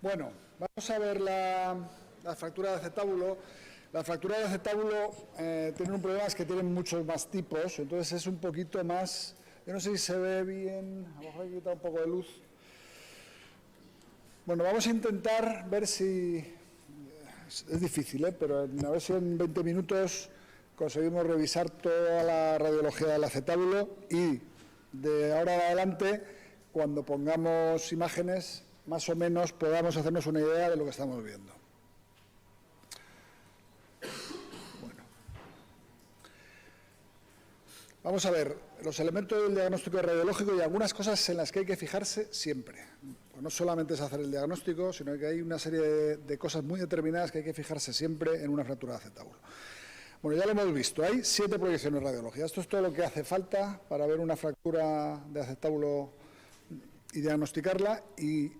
Bueno, vamos a ver la fractura de acetábulo. La fractura de acetábulo tiene un problema, es que tienen muchos más tipos, entonces es un poquito más... Yo no sé si se ve bien, a lo mejor hay que quitar un poco de luz. Bueno, vamos a intentar ver si... Es difícil, pero a ver si en 20 minutos conseguimos revisar toda la radiología del acetábulo y de ahora en adelante, cuando pongamos imágenes, más o menos podamos hacernos una idea de lo que estamos viendo. Bueno. Vamos a ver los elementos del diagnóstico radiológico y algunas cosas en las que hay que fijarse siempre. Pues no solamente es hacer el diagnóstico, sino que hay una serie de cosas muy determinadas que hay que fijarse siempre en una fractura de acetábulo. Bueno, ya lo hemos visto, hay 7 proyecciones radiológicas. Esto es todo lo que hace falta para ver una fractura de acetábulo y diagnosticarla. Y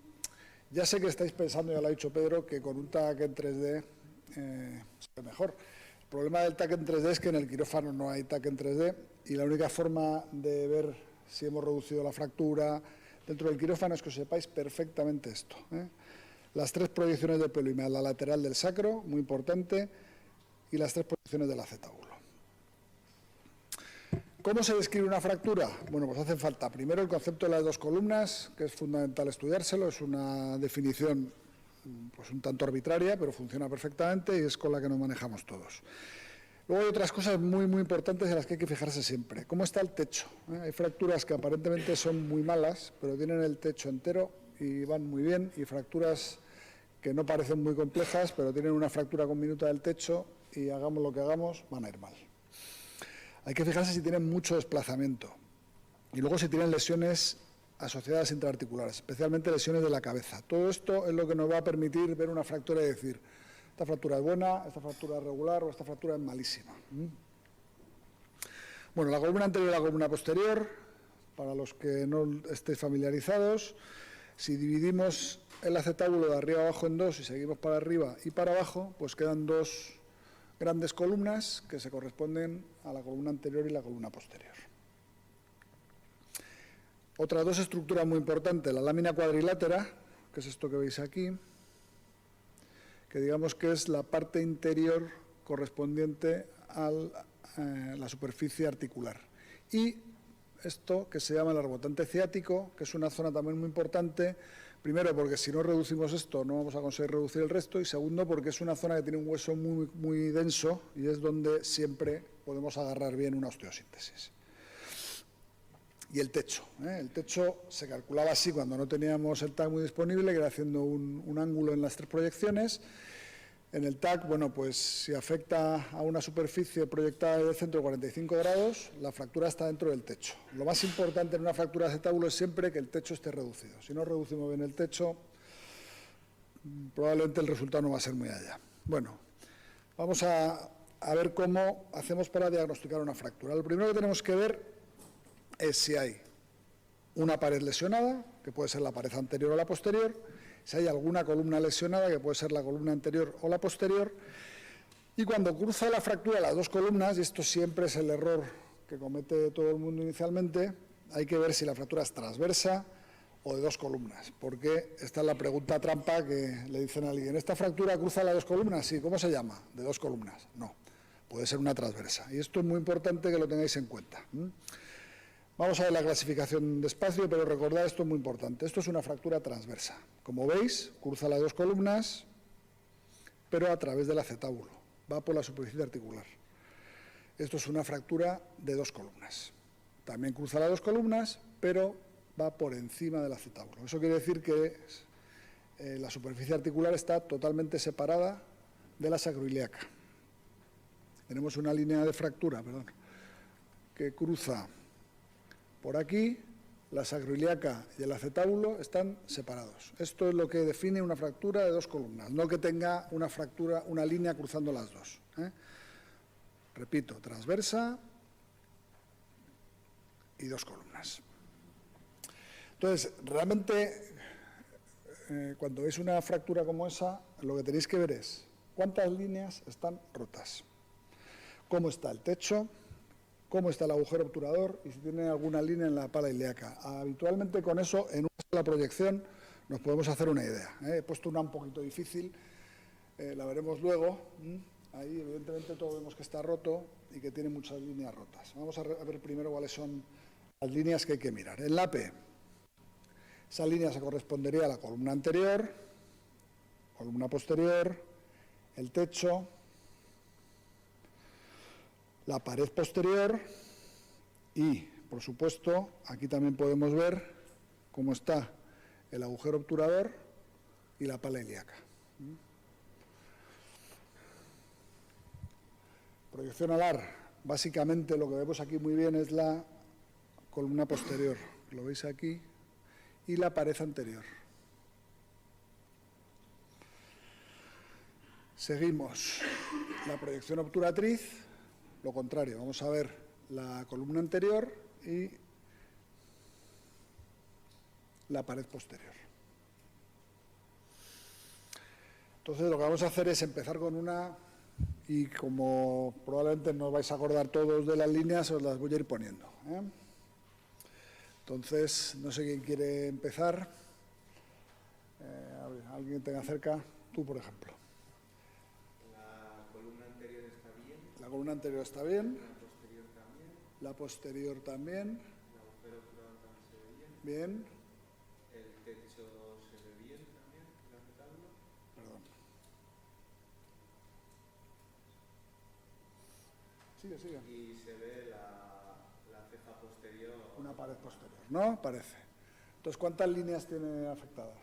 ya sé que estáis pensando, ya lo ha dicho Pedro, que con un TAC en 3D se ve mejor. El problema del TAC en 3D es que en el quirófano no hay TAC en 3D y la única forma de ver si hemos reducido la fractura dentro del quirófano es que os sepáis perfectamente esto. Las 3 proyecciones de pelo y la lateral del sacro, muy importante, y las 3 proyecciones del acetábulo. ¿Cómo se describe una fractura? Bueno, pues hace falta primero el concepto de las 2 columnas, que es fundamental estudiárselo, es una definición pues un tanto arbitraria, pero funciona perfectamente y es con la que nos manejamos todos. Luego hay otras cosas muy importantes en las que hay que fijarse siempre. ¿Cómo está el techo? Hay fracturas que aparentemente son muy malas, pero tienen el techo entero y van muy bien, y fracturas que no parecen muy complejas, pero tienen una fractura con minuta del techo y hagamos lo que hagamos, van a ir mal. Hay que fijarse si tienen mucho desplazamiento y luego si tienen lesiones asociadas intraarticulares, especialmente lesiones de la cabeza. Todo esto es lo que nos va a permitir ver una fractura y decir, esta fractura es buena, esta fractura es regular o esta fractura es malísima. Bueno, la columna anterior y la columna posterior, para los que no estéis familiarizados, si dividimos el acetábulo de arriba abajo en 2 y seguimos para arriba y para abajo, pues quedan 2 grandes columnas que se corresponden a la columna anterior y la columna posterior. Otras 2 estructuras muy importantes, la lámina cuadrilátera, que es esto que veis aquí, que digamos que es la parte interior correspondiente a la superficie articular. Y esto que se llama el arbotante ciático, que es una zona también muy importante, primero porque si no reducimos esto no vamos a conseguir reducir el resto, y segundo porque es una zona que tiene un hueso muy denso y es donde siempre podemos agarrar bien una osteosíntesis. Y el techo. El techo se calculaba así cuando no teníamos el TAC muy disponible, que era haciendo un ángulo en las 3 proyecciones. En el TAC, bueno, pues si afecta a una superficie proyectada del centro de 45 grados, la fractura está dentro del techo. Lo más importante en una fractura de acetábulo es siempre que el techo esté reducido. Si no reducimos bien el techo, probablemente el resultado no va a ser muy allá. Bueno, vamos a ver cómo hacemos para diagnosticar una fractura. Lo primero que tenemos que ver es si hay una pared lesionada, que puede ser la pared anterior o la posterior, si hay alguna columna lesionada, que puede ser la columna anterior o la posterior, y cuando cruza la fractura las 2 columnas, y esto siempre es el error que comete todo el mundo inicialmente, hay que ver si la fractura es transversa o de 2 columnas, porque esta es la pregunta trampa que le dicen a alguien, ¿esta fractura cruza las 2 columnas? Sí, ¿cómo se llama? De 2 columnas. No, puede ser una transversa, y esto es muy importante que lo tengáis en cuenta. Vamos a ver la clasificación despacio, pero recordad, esto es muy importante. Esto es una fractura transversa. Como veis, cruza las 2 columnas, pero a través del acetábulo. Va por la superficie articular. Esto es una fractura de 2 columnas. También cruza las 2 columnas, pero va por encima del acetábulo. Eso quiere decir que la superficie articular está totalmente separada de la sacroiliaca. Tenemos una línea de fractura, que cruza por aquí, la sacroiliaca y el acetábulo están separados. Esto es lo que define una fractura de 2 columnas, no que tenga una fractura, una línea cruzando las 2. Repito, transversa y 2 columnas. Entonces, realmente, cuando veis una fractura como esa, lo que tenéis que ver es cuántas líneas están rotas, cómo está el techo, cómo está el agujero obturador y si tiene alguna línea en la pala ilíaca. Habitualmente con eso, en una sola proyección, nos podemos hacer una idea. He puesto una un poquito difícil, la veremos luego. Ahí, evidentemente, todos vemos que está roto y que tiene muchas líneas rotas. Vamos a ver primero cuáles son las líneas que hay que mirar. En la P, esa línea se correspondería a la columna anterior, columna posterior, el techo, la pared posterior y, por supuesto, aquí también podemos ver cómo está el agujero obturador y la pala ilíaca. Proyección alar, básicamente lo que vemos aquí muy bien es la columna posterior, lo veis aquí, y la pared anterior. Seguimos. La proyección obturatriz, lo contrario, vamos a ver la columna anterior y la pared posterior. Entonces lo que vamos a hacer es empezar con una, y como probablemente no os vais a acordar todos de las líneas, os las voy a ir poniendo. Entonces, no sé quién quiere empezar. A ver, alguien que tenga cerca, tú por ejemplo. La columna anterior está bien. La columna anterior está bien. La posterior también. La posterior también. El agujero obturador también se ve bien. Bien. El techo se ve bien también, el retablo. Perdón. Sigue, sigue. Y se ve la ceja posterior. Una pared posterior, ¿no? Parece. Entonces, ¿cuántas líneas tiene afectadas?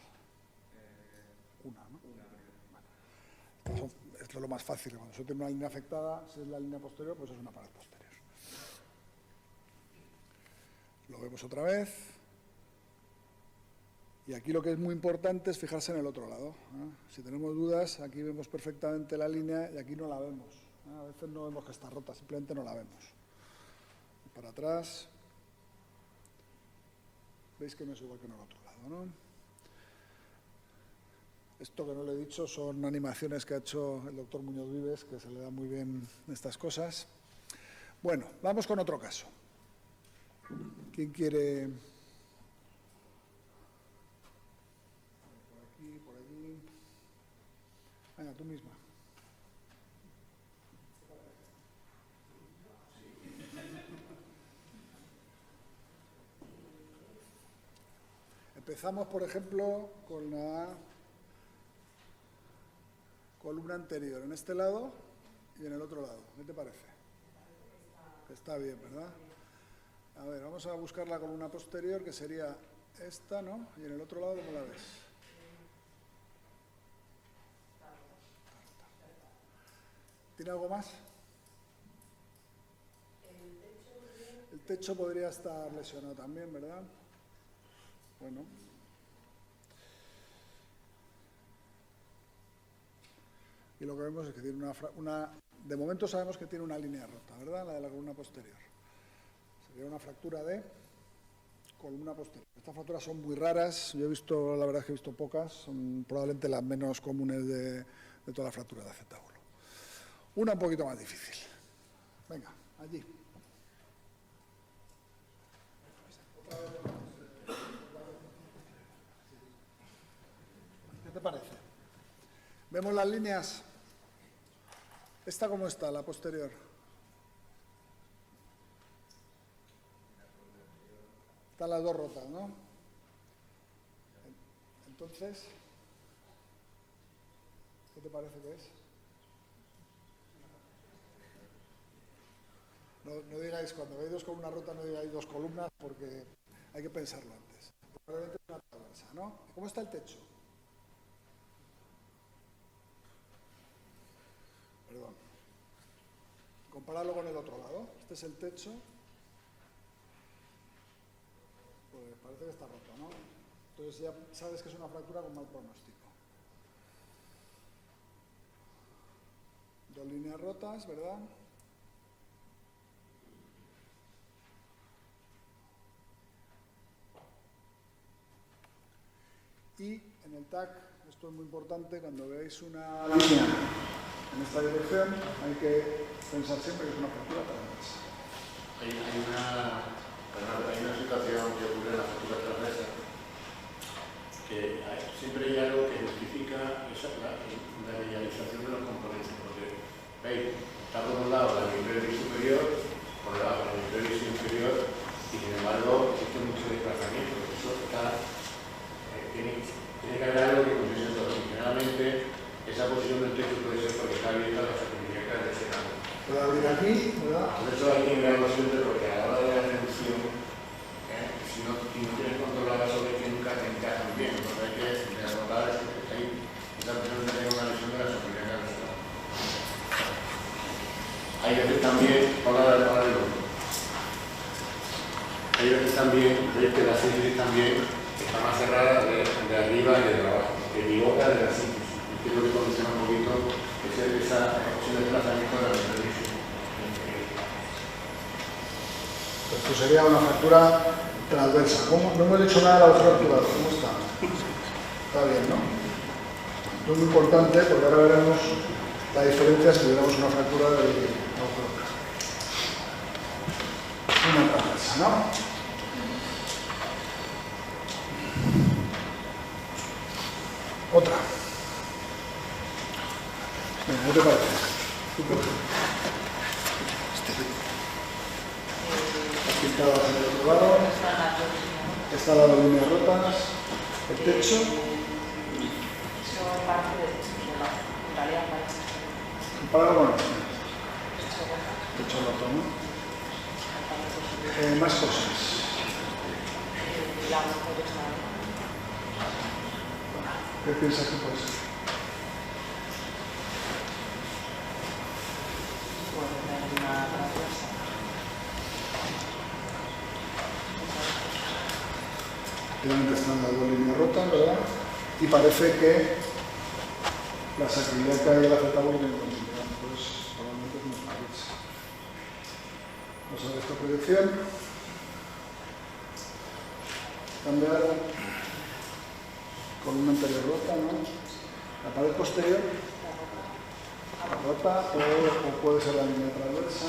Una, ¿no? Una. Vale. Esto es lo más fácil. Cuando se tiene una línea afectada, si es la línea posterior, pues es una pared posterior. Lo vemos otra vez. Y aquí lo que es muy importante es fijarse en el otro lado. Si tenemos dudas, aquí vemos perfectamente la línea y aquí no la vemos. A veces no vemos que está rota, simplemente no la vemos. Para atrás. Veis que no es igual que en el otro lado, ¿no? Esto que no le he dicho son animaciones que ha hecho el doctor Muñoz Vives, que se le da muy bien estas cosas. Bueno, vamos con otro caso. ¿Quién quiere? Por aquí, por allí. Venga, tú misma. Empezamos, por ejemplo, con la columna anterior, en este lado y en el otro lado. ¿Qué te parece? Está bien, ¿verdad? A ver, vamos a buscar la columna posterior, que sería esta, ¿no? Y en el otro lado, ¿cómo la ves? ¿Tiene algo más? El techo podría estar lesionado también, ¿verdad? Bueno. Y lo que vemos es que tiene una... De momento sabemos que tiene una línea rota, ¿verdad? La de la columna posterior. Sería una fractura de columna posterior. Estas fracturas son muy raras. Yo he visto, la verdad es que he visto pocas. Son probablemente las menos comunes de toda la fractura de acetábulo. Una un poquito más difícil. Venga, allí. ¿Qué te parece? ¿Vemos las líneas? ¿Esta cómo está, la posterior? Están las dos rotas, ¿no? Entonces, ¿qué te parece que es? No digáis, cuando veis dos columnas rotas, no digáis dos columnas, porque hay que pensarlo antes. Probablemente es una traversa, ¿no? ¿Cómo está el techo? Perdón. Compararlo con el otro lado. Este es el techo. Pues parece que está roto, ¿no? Entonces ya sabes que es una fractura con mal pronóstico. Dos líneas rotas, ¿verdad? Y en el TAC, esto es muy importante, cuando veáis una línea en esta dirección, hay que pensar siempre que es una fractura transversa. Hay una situación que ocurre en la fractura transversa, que también, ahora el otro. Hay veces también, veis que la síntesis también está más cerrada de arriba y de abajo, que pivota de la síntesis. Y creo que condiciona un poquito esa opción de desplazamiento de la síntesis. Esto sería una fractura transversa. ¿Cómo? No hemos dicho nada de la fractura. ¿Cómo está? Está bien, ¿no? Esto es muy importante porque ahora veremos la diferencia si tuviéramos una fractura de agujero. Una transversa, ¿no? Otra. Venga, ¿qué te parece? Pintadas en el otro lado. Está la líneas rotas. El techo. Comparado con el techo roto, ¿no? Más cosas. ¿Qué piensas que puede ser? Efectivamente están las dos líneas rotas, ¿verdad? Y parece que la sacrilíaca y el acetábulo tienen continuidad, entonces probablemente es una transversa. Vamos a ver esta proyección. Cambiar columna anterior rota, ¿no? La pared posterior rota o puede ser la línea transversa.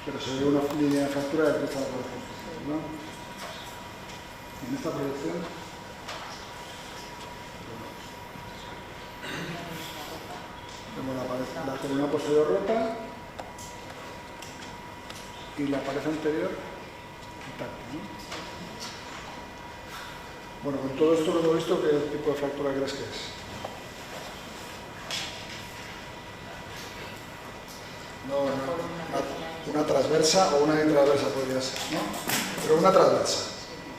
Pero se ve una línea de fractura que cruza la pared posterior, ¿no? En esta proyección vemos la columna posterior rota y la pared anterior intacta, ¿no? Bueno, con todo esto que hemos visto, ¿qué tipo de fractura crees que es? No, una transversa o una intraversa podría ser, ¿no? Pero una transversa.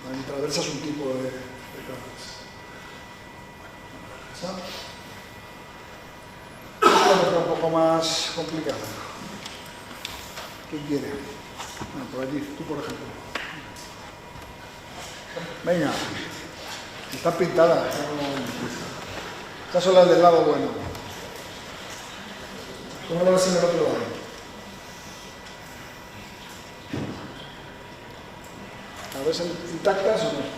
La intraversa es un tipo de transversa. Esta es un poco más complicada. ¿Quién quiere? Bueno, por allí, tú por ejemplo. Venga. Están pintadas. Estas son las del lado bueno. ¿Cómo lo ves en el otro lado? ¿Las ves intactas o no?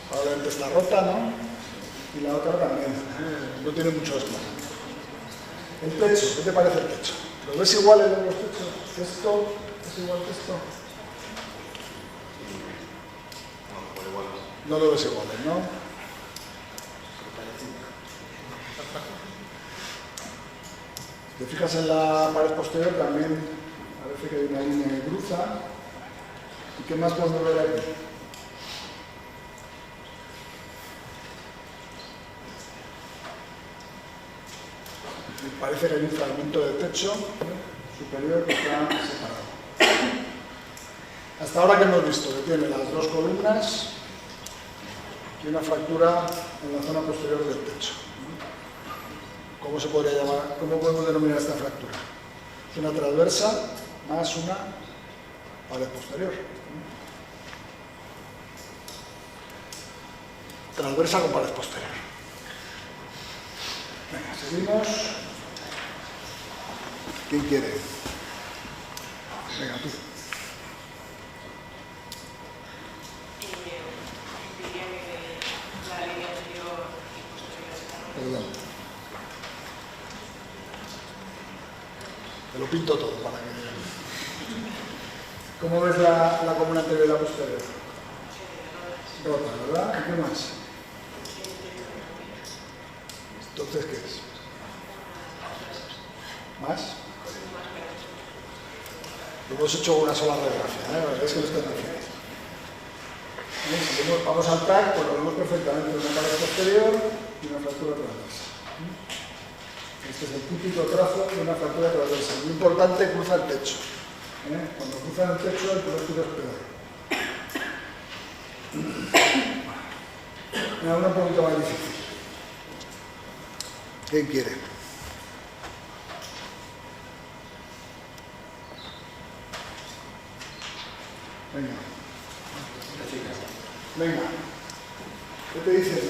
Probablemente está rota, ¿no? Y la otra también. No tiene mucho desplazamiento. El techo, ¿qué te parece el techo? ¿Lo ves igual en los techos? ¿Esto es igual que esto? No lo ves igual, ¿no? Si te fijas en la pared posterior también parece que hay una línea que cruza. ¿Y qué más podemos ver aquí? Parece que hay un fragmento de techo superior que está separado. Hasta ahora que hemos visto que tiene las dos columnas y una fractura en la zona posterior del techo. ¿Cómo se podría llamar? ¿Cómo podemos denominar esta fractura? Es una transversa más una pared posterior. Transversa con pared posterior. Venga, seguimos. ¿Quién quiere? Venga, tú. Perdón. Te lo pinto todo para que... ¿Cómo ves la columna anterior y la posterior? Rota, ¿verdad? ¿Y qué más? Entonces, ¿qué es? ¿Más? Lo hemos hecho una sola radiografía, ¿eh? Es que no está tan difícil. Si vamos al TAC, pues lo vemos perfectamente. Una pared posterior y una fractura transversa. Este es el típico trazo de una fractura transversal. Muy importante, cruza el techo. Cuando cruzan el techo, el tiro es peor. Una un poquito más difícil. ¿Quién quiere? Venga. Venga. ¿Qué te dices?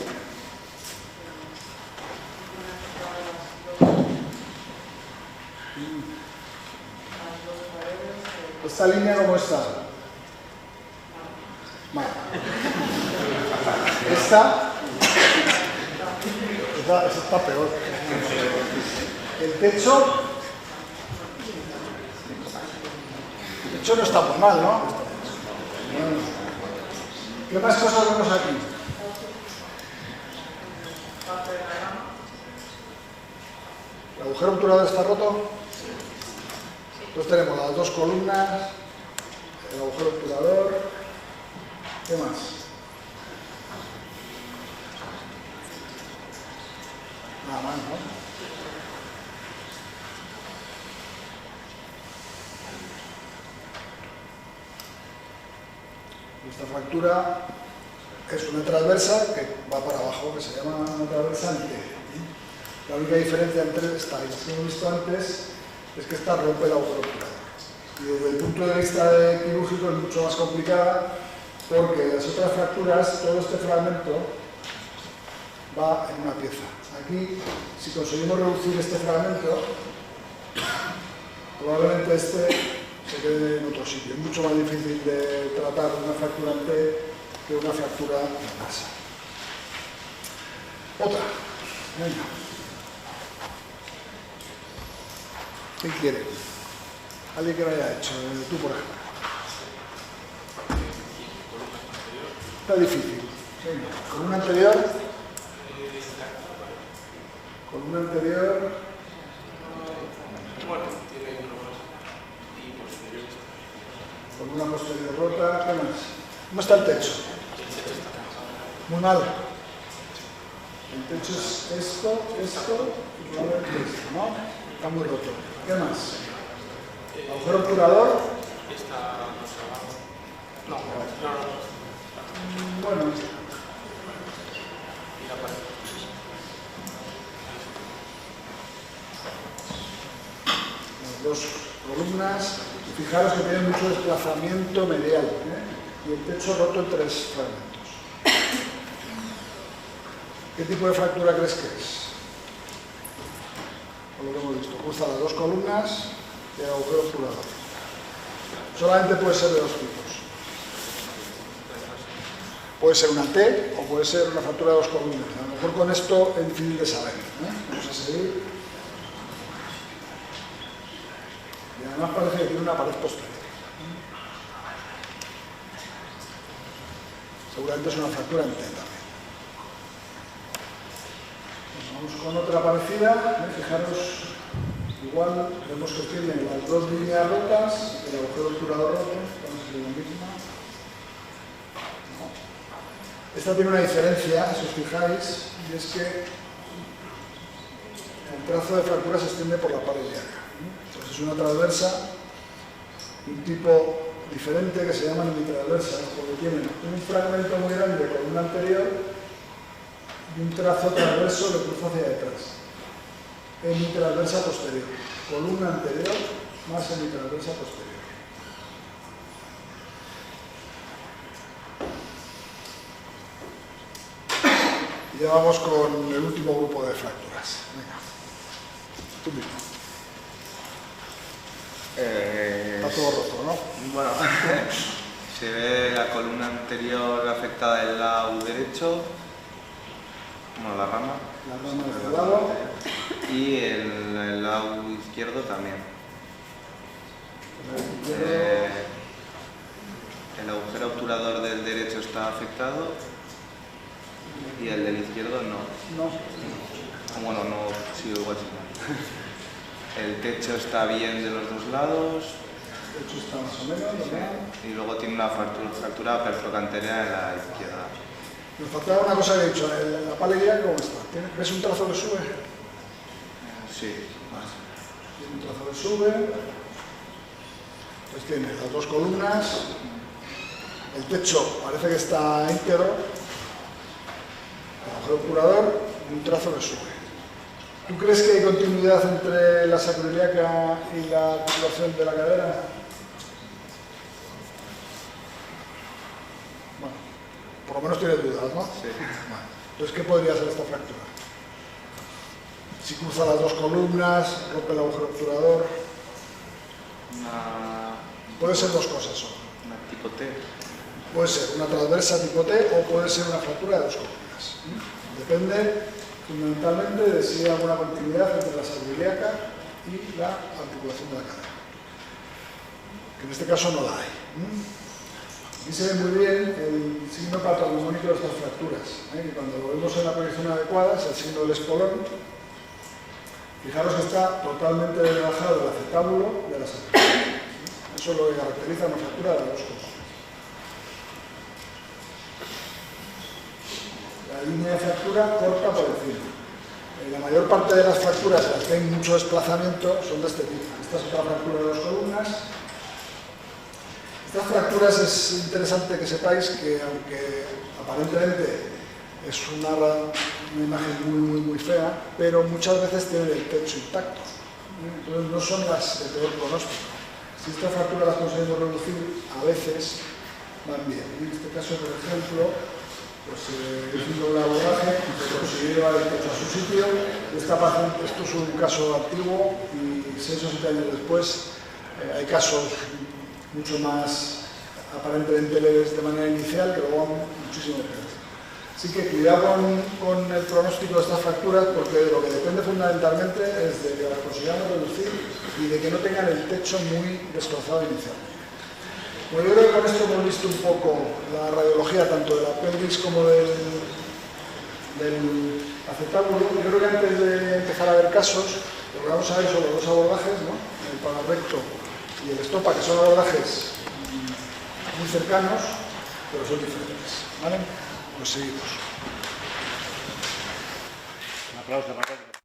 ¿Esta línea cómo está? Mal. Esta está peor. El techo no está muy mal, ¿no? ¿Qué más cosas vemos aquí? ¿El agujero obturador está roto? Entonces tenemos las dos columnas, el agujero obturador. ¿Qué más? Nada más, ¿no? Esta fractura es una transversa que va para abajo, que se llama una transversa en T. La única diferencia entre esta y las que hemos visto antes es que esta rompe el agujero obturador. Y desde el punto de vista quirúrgico es mucho más complicada porque las otras fracturas, todo este fragmento va en una pieza. Aquí, si conseguimos reducir este fragmento, probablemente este se quede en otro sitio. Es mucho más difícil de tratar una fractura en T que una fractura en masa. Otra. Venga. ¿Quién quiere? Alguien que lo haya hecho. Tú, por ejemplo. Está difícil. Venga. Con una anterior. Con una anterior. Con una posterior rota. ¿Qué más? ¿Cómo está el techo? Muy mal. El techo es esto y probablemente esto, ¿no? Está muy roto. ¿Qué más? ¿Agujero obturador? No. Bueno. Las dos columnas. Fijaros que tienen mucho desplazamiento medial, y el techo roto en tres fragmentos. ¿Qué tipo de fractura crees que es? Por lo que hemos visto, cruza las dos columnas y el agujero obturador. Solamente puede ser de dos tipos. Puede ser una T o puede ser una fractura de dos columnas. A lo mejor con esto es difícil de saber. Vamos a seguir. Y además parece que tiene una pared posterior. Seguramente es una fractura en T también. Vamos con otra parecida. Fijaros, igual vemos que tiene las dos líneas rotas, el agujero obturador roto. Vamos a hacer la misma. Esta tiene una diferencia, si os fijáis, y es que el trazo de fractura se extiende por la pared ilíaca. Es una transversa, un tipo diferente que se llama hemitransversa, porque tienen un fragmento muy grande con una anterior y un trazo transverso que cruza hacia detrás. Hemitransversa posterior, columna anterior más hemitransversa posterior. Y ya vamos con el último grupo de fracturas. Venga, tú mismo. Está todo roto, ¿no? Bueno, se ve la columna anterior afectada del lado derecho, bueno, la rama. La rama de este lado. Y el lado izquierdo también. El agujero obturador del derecho está afectado y el del izquierdo no. No. Bueno, no, sí, igual sí. El techo está bien de los dos lados. El techo está más o menos, ¿verdad? Y luego tiene una fractura perfrocanterea en la izquierda. Nos faltaba una cosa que he dicho, la pala ilíaca, ¿cómo está? ¿Ves un trazo que sube? Sí, Sí. Tiene un trazo de sube, pues tiene las dos columnas, el techo parece que está íntegro, el agujero obturador y un trazo de sube. ¿Tú crees que hay continuidad entre la sacroiliaca y la articulación de la cadera? Bueno, por lo menos tienes dudas, ¿no? Sí. Bueno, entonces, ¿qué podría ser esta fractura? Si cruza las dos columnas, rompe el agujero obturador. Puede ser dos cosas solo. Una tipo T. Puede ser una transversa tipo T o puede ser una fractura de dos columnas. Depende fundamentalmente de si hay alguna continuidad entre la sacroiliaca y la articulación de la cadera. Que en este caso no la hay. Aquí se ve muy bien el signo patognomónico de estas fracturas. Que cuando lo vemos en la proyección adecuada es el signo del espolón. Fijaros que está totalmente rebajado el acetábulo de la sacroiliaca. Eso es lo que caracteriza una fractura de las dos columnas. La línea de fractura corta por encima. La mayor parte de las fracturas, las que hay mucho desplazamiento, son de este tipo. Esta es otra fractura de dos columnas. Estas fracturas es interesante que sepáis que, aunque aparentemente es una imagen muy fea, pero muchas veces tienen el techo intacto. Entonces no son las de peor pronóstico. Si estas fracturas las conseguimos reducir, a veces van bien. En este caso, por ejemplo, pues hizo un abordaje y se consiguió dar el techo a su sitio. Esta paciente, esto es un caso antiguo y 6 o 7 años después hay casos mucho más aparentemente leves de manera inicial que luego van muchísimo peor. Así que cuidado con el pronóstico de estas fracturas porque lo que depende fundamentalmente es de que las consigamos reducir y de que no tengan el techo muy destrozado inicialmente. Bueno, yo creo que con esto hemos visto un poco la radiología tanto del apéndice como del acetábulo. Yo creo que antes de empezar a ver casos, lo que vamos a ver son los dos abordajes, ¿no? El pararecto y el estopa, que son abordajes muy cercanos, pero son diferentes. ¿Vale? Pues seguimos. Un aplauso, Marcos.